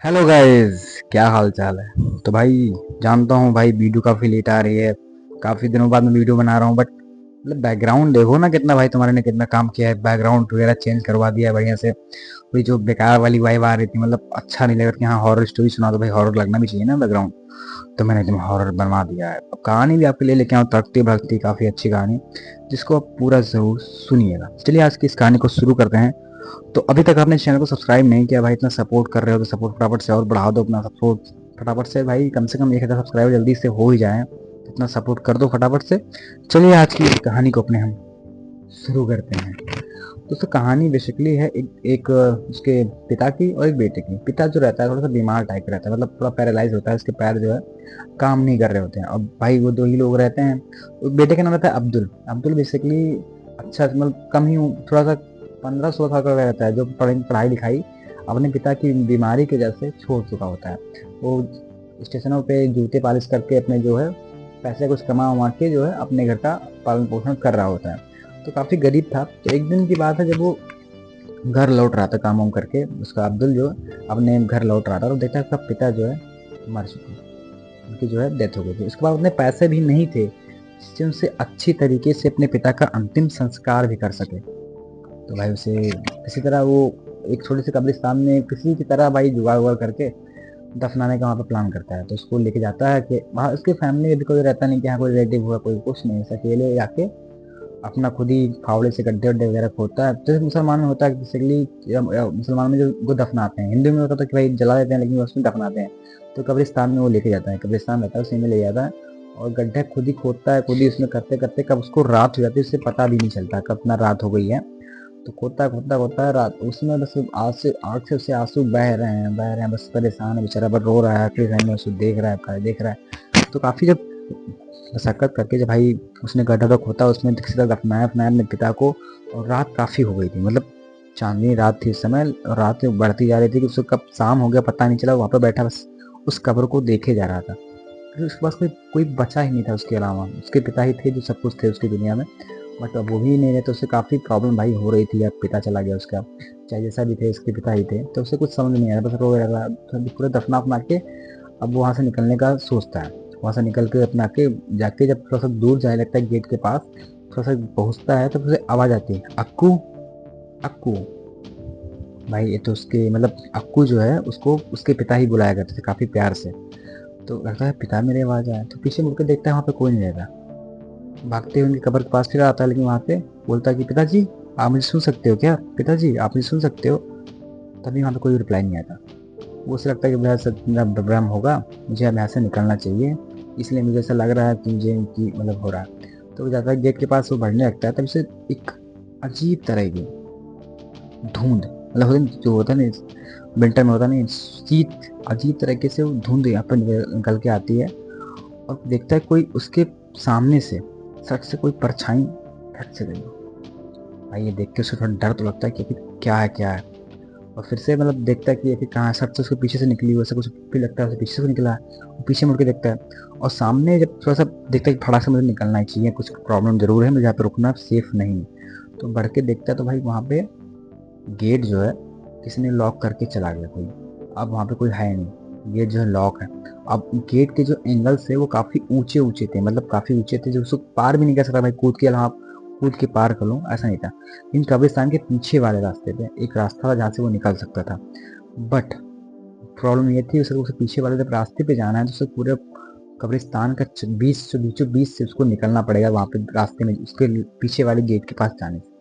Hello guys, क्या हाल चाल है। तो भाई जानता हूँ भाई वीडियो काफ़ी लेट आ रही है। काफ़ी दिनों बाद मैं वीडियो बना रहा हूँ, बट मतलब बैकग्राउंड देखो ना, कितना भाई तुम्हारे ने कितना काम किया है। बैकग्राउंड वगैरह चेंज करवा दिया है बढ़िया से। वही जो बेकार वाली वाइब आ रही थी, मतलब अच्छा नहीं लगा कि हाँ हॉरर स्टोरी सुना, तो भाई हॉरर लगना भी चाहिए ना बैकग्राउंड। तो मैंने एकदम हॉरर बनवा दिया है। अब कहानी भी आपके लिए लेके आऊँ, तड़कती भड़कती काफ़ी अच्छी कहानी, जिसको आप पूरा ज़रूर सुनिएगा। चलिए आज की इस कहानी को शुरू करते हैं। तो अभी तक आपने चैनल को सब्सक्राइब नहीं किया भाई, इतना सपोर्ट कर रहे हो तो सपोर्ट फटाफट से और बढ़ा दो अपना सपोर्ट। फटाफट से भाई, कम से कम 1000 सब्सक्राइबर जल्दी से हो ही जाए, इतना सपोर्ट कर दो फटाफट से। चलिए आज की कहानी को अपने हम शुरू करते हैं। दोस्तों कहानी बेसिकली है उसके पिता की और एक बेटे की। पिता जो रहता है थोड़ा सा बीमार टाइप का रहता है, मतलब थोड़ा पैरालाइज होता है, उसके पैर जो है काम नहीं कर रहे होते हैं। और भाई वो दो ही लोग रहते हैं। बेटे का नाम रहता है अब्दुल। अब्दुल बेसिकली अच्छा, मतलब कम ही थोड़ा सा 15-16 साल का रहता है, जो पढ़ाई लिखाई अपने पिता की बीमारी की वजह से छोड़ चुका होता है। वो स्टेशनों पे जूते पॉलिश करके अपने जो है पैसे कुछ कमा वमा के जो है अपने घर का पालन पोषण कर रहा होता है। तो काफ़ी गरीब था। तो एक दिन की बात है, जब वो घर लौट रहा था काम वाम करके, उसका अब्दुल जो अपने घर लौट रहा था, तो देखा उसका पिता जो है मर चुका, उनकी जो है डेथ हो गई थी। उसके बाद उतने पैसे भी नहीं थे जिससे उनसे अच्छी तरीके से अपने पिता का अंतिम संस्कार भी कर सके। तो भाई उसे किसी तरह वो एक छोटे से कब्रिस्तान में किसी की तरह भाई जुगाड़ उगाड़ करके दफनाने का वहाँ पे प्लान करता है। तो उसको लेके जाता है कि वहाँ उसकी फैमिली में भी कोई रहता नहीं कि हाँ कोई रिलेटिव हुआ, कोई कुछ नहीं, ऐसा अकेले जाके अपना खुद ही फावड़े से गड्ढे वड्ढे वगैरह खोदता है। जैसे मुसलमान में होता है बेसिकली, मुसलमान में जो वो दफनाते हैं, हिंदू में होता था कि भाई जला देते हैं, लेकिन उसमें दफनाते हैं। तो कब्रिस्तान में वो लेके जाता है, कब्रिस्तान रहता है उसी में ले जाता है, और गड्ढे खुद ही खोदता है। खुद ही उसमें करते करते कब उसको रात हो जाती है, उससे पता भी नहीं चलता कब इतना रात हो गई है। तो खोदता है खोदता खोदता है रात, उसमें बस आँख से उससे आंसू बह रहे हैं, बस परेशान है बेचारा, बस रो रहा है। आखिरी टाइम में उसको देख रहा है। तो काफ़ी जब मशक्कत करके जब भाई उसने गड्ढा तो खोदा, उसमें किसी तरह दफनाया अपनाया अपने पिता को। और रात काफ़ी हो गई थी, मतलब चांदनी रात थी इस समय, और रात बढ़ती जा रही थी कि उसको कब शाम हो गया पता नहीं चला। वहाँ पर बैठा बस उस कब्र को देखे जा रहा था। फिर उसके पास कोई कोई बचा ही नहीं था उसके अलावा। उसके पिता ही थे जो सब कुछ थे उसकी दुनिया में, बट अब वो भी नहीं रहे। तो उससे काफ़ी प्रॉब्लम भाई हो रही थी। अब पिता चला गया उसका, चाहे जैसा भी थे उसके पिता ही थे, तो उसे कुछ समझ नहीं आया, बस रो रहा था पूरे दफना अपना के। अब वो वहाँ से निकलने का सोचता है। वहाँ से निकल के अपना के जाके जब थोड़ा सा दूर जाने लगता है गेट के पास, थोड़ा सा पहुँचता है, तो उसे आवाज़ आती है, अक्कू अक्कू। भाई ये तो उसके मतलब अक्कू जो है उसको उसके पिता ही बुलाया करते थे काफ़ी प्यार से। तो लगता है पिता मेरे आवाज़ आया, तो पीछे मुड़ के देखता है, वहाँ पे कोई नहीं रहता। भागते हुए उनकी कब्र के पास फिर आता है, लेकिन वहाँ पे बोलता है कि पिताजी आप मुझे सुन सकते हो क्या, पिताजी आप मुझे सुन सकते हो। तभी वहाँ पे कोई रिप्लाई नहीं आता। वो उसे लगता है कि मेरा भ्रम होगा, मुझे अब यहाँ से निकलना चाहिए, इसलिए मुझे ऐसा लग रहा है कि मुझे इनकी मतलब हो रहा है। तो वो जाता है गेट के पास, वो बढ़ने लगता है, तब उसे एक अजीब तरह की धुंध, मतलब जो होता है ना विंटर में होता नहीं शीत, अजीब तरीके से वो धुंध यहाँ पर निकल के आती है। और देखता है कोई उसके सामने से सट से कोई परछाई हट से गई। भाई ये देख के उसे थोड़ा डर तो लगता है कि आखिर क्या है। और फिर से मतलब देखता है कि आखिर कहाँ है, सट से उसके पीछे से निकली हुई, ऐसा कुछ फिर लगता है उसे पीछे से निकला है। वो पीछे मुड़ के देखता है, और सामने जब थोड़ा सा देखता है कि फटाक से मुझे निकलना ही चाहिए, कुछ प्रॉब्लम जरूर है, मुझे यहाँ पे रुकना सेफ नहीं। तो बढ़ के देखता है तो भाई वहाँ पे गेट जो है किसी ने लॉक करके चला गया कोई। अब वहाँ पे कोई है नहीं, गेट जो है लॉक है। अब गेट के जो एंगल्स थे वो काफ़ी ऊंचे ऊंचे थे, मतलब काफ़ी ऊंचे थे, जो उसको पार भी नहीं कर सकता भाई कूद के, हाँ कूद के पार कर लूँ ऐसा नहीं था। इन कब्रिस्तान के पीछे वाले रास्ते पे एक रास्ता था जहाँ से वो निकल सकता था। बट प्रॉब्लम ये थी, उसे पीछे वाले जब रास्ते पे जाना है तो उसे पूरे कब्रिस्तान का बीचों बीच से उसको निकलना पड़ेगा, वहाँ पे रास्ते में उसके पीछे वाले गेट के पास जाने से।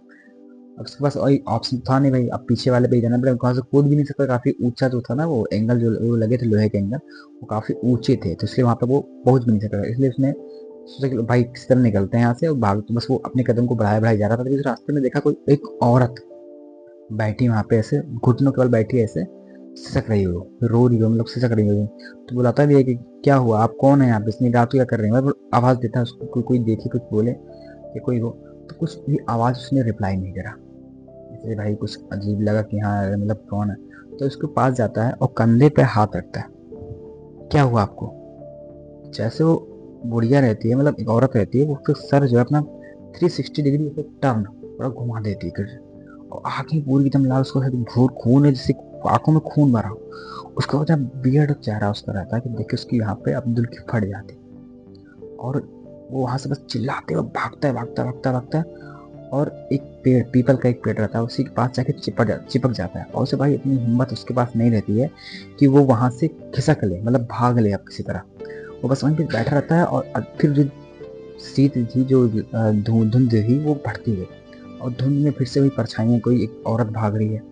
अब उसके पास वही ऑप्शन था नहीं भाई, अब पीछे वाले पे ही जाना पड़ेगा, वहाँ से कूद भी नहीं सकता, काफी ऊंचा जो था ना वो एंगल, जो वो लगे थे लोहे के एंगल, वो काफी ऊंचे थे, तो इसलिए वहाँ पे वो पहुंच भी नहीं सकता। इसलिए उसने सोचा कि भाई किस तरह निकलते हैं यहाँ से, और भाग, तो बस वो अपने कदम को बढ़ाए बढ़ाए जा रहा था। तभी उस रास्ते में देखा कोई एक औरत बैठी वहाँ पे, ऐसे घुटनों के बल बैठी, ऐसे सिसक रही हो, रो रही हो, मतलब सिसक रही हो। तो बुलाता भी है कि क्या हुआ, आप कौन है, आप इतनी रात को क्या कर रहे हैं, मतलब आवाज देता है उसको, कोई देखे कुछ बोले कि कोई हो। तो कुछ भी आवाज उसने रिप्लाई नहीं करा। इसलिए भाई कुछ अजीब लगा कि हाँ मतलब कौन है। तो उसके पास जाता है और कंधे पे हाथ रखता है, क्या हुआ आपको। जैसे वो बुढ़िया रहती है, मतलब एक औरत रहती है, वो उसका सर जो है अपना 360 डिग्री से टर्न पूरा घुमा देती है, और आंखें पूरी एकदम लाल, उसको भूर खून है जैसे आंखों में खून भरा, उसका वजह बियर्ड चेहरा उसका रहता है कि देखिए उसकी यहाँ पे अब्दुल की फट जाती, और वो वहां से बस चिल्लाते हुए भागता है भागता है भागता है भागता है, और एक पेड़, पीपल का एक पेड़ रहता है, उसी के पास जाके चिपक जाता है। और उसे भाई इतनी हिम्मत उसके पास नहीं रहती है कि वो वहां से खिसक ले, मतलब भाग ले अब किसी तरह। वो बस वहीं पे बैठा रहता है, और फिर जो शीत थी, जो धुंध थी, वो बढ़ती गई, और धुंध में फिर से वही परछाइयाँ, कोई एक औरत भाग रही है,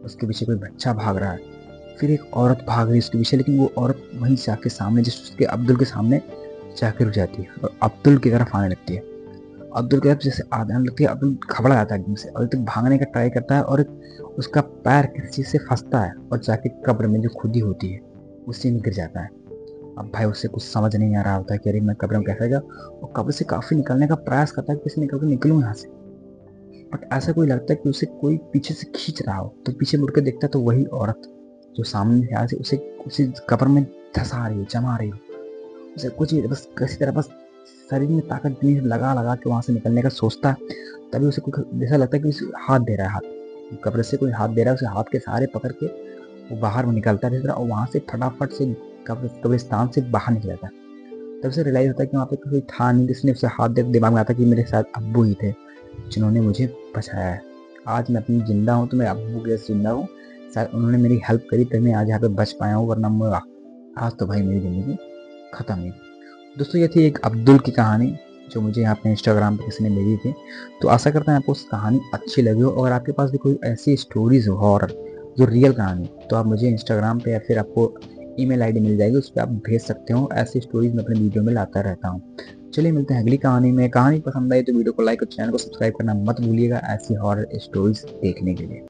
उसके पीछे कोई बच्चा भाग रहा है, फिर एक औरत भाग रही है उसके पीछे, लेकिन वो औरत वहीं जाके सामने, जिस उसके अब्दुल के सामने जाकर रुक जाती है और अब्दुल की तरफ आने लगती है। अब्दुल की तरफ जैसे आने लगती है, अब्दुल घबरा जाता है एकदम से, और तक भागने का ट्राई करता है, और उसका पैर किसी चीज़ से फंसता है और जाके कब्र में जो खुदी होती है उसी में गिर जाता है। अब भाई उससे कुछ समझ नहीं आ रहा होता है कि अरे मैं कब्र में कैसे गया, और कब्र से काफ़ी निकलने का प्रयास करता है कि कैसे निकल के निकलूँ यहाँ से, बट ऐसा कोई लगता है कि उसे कोई पीछे से खींच रहा हो, तो पीछे मुड़ के देखता है तो वही औरत जो सामने से आके उसे उसी कब्र में धंसा रही हो, जमा रही हो, उसे कुछ ही बस किसी तरह बस शरीर में ताकत भी लगा लगा के वहां से निकलने का सोचता है। तभी उसे कोई ऐसा लगता है कि उसे हाथ दे रहा है, हाथ कब्र से कोई हाथ दे रहा है, उसे हाथ के सहारे पकड़ के वो बाहर में निकलता है इस तरह, और वहां से फटाफट से कब्रिस्तान से बाहर निकल जाता है। तब उसे रियलाइज होता है कि वहाँ पे कोई था नहीं, जिसने उसे हाथ दे, दिमाग में आता है कि मेरे साथ अब्बू ही थे जिन्होंने मुझे बचाया है। आज मैं अपनी जिंदा हूँ तो मैं अब्बू के जिंदा हूँ, शायद उन्होंने मेरी हेल्प करी तभी मैं आज यहाँ पे बच पाया हूँ, वरना मैं आज तो भाई मेरी ज़िंदगी ख़त्म ही। दोस्तों ये थी एक अब्दुल की कहानी जो मुझे यहाँ पे इंस्टाग्राम पे किसी ने भेजी थी। तो आशा करता हूँ आपको उस कहानी अच्छी लगी हो, और आपके पास भी कोई ऐसी स्टोरीज हो हॉरर जो रियल कहानी, तो आप मुझे इंस्टाग्राम पे या फिर आपको ईमेल आईडी मिल जाएगी, उस पर आप भेज सकते हो। ऐसी स्टोरीज मैं अपने वीडियो में लाता रहता हूँ। चलिए मिलते हैं अगली कहानी में। कहानी पसंद आई तो वीडियो को लाइक और चैनल को सब्सक्राइब करना मत भूलिएगा ऐसी हॉरर स्टोरीज देखने के लिए।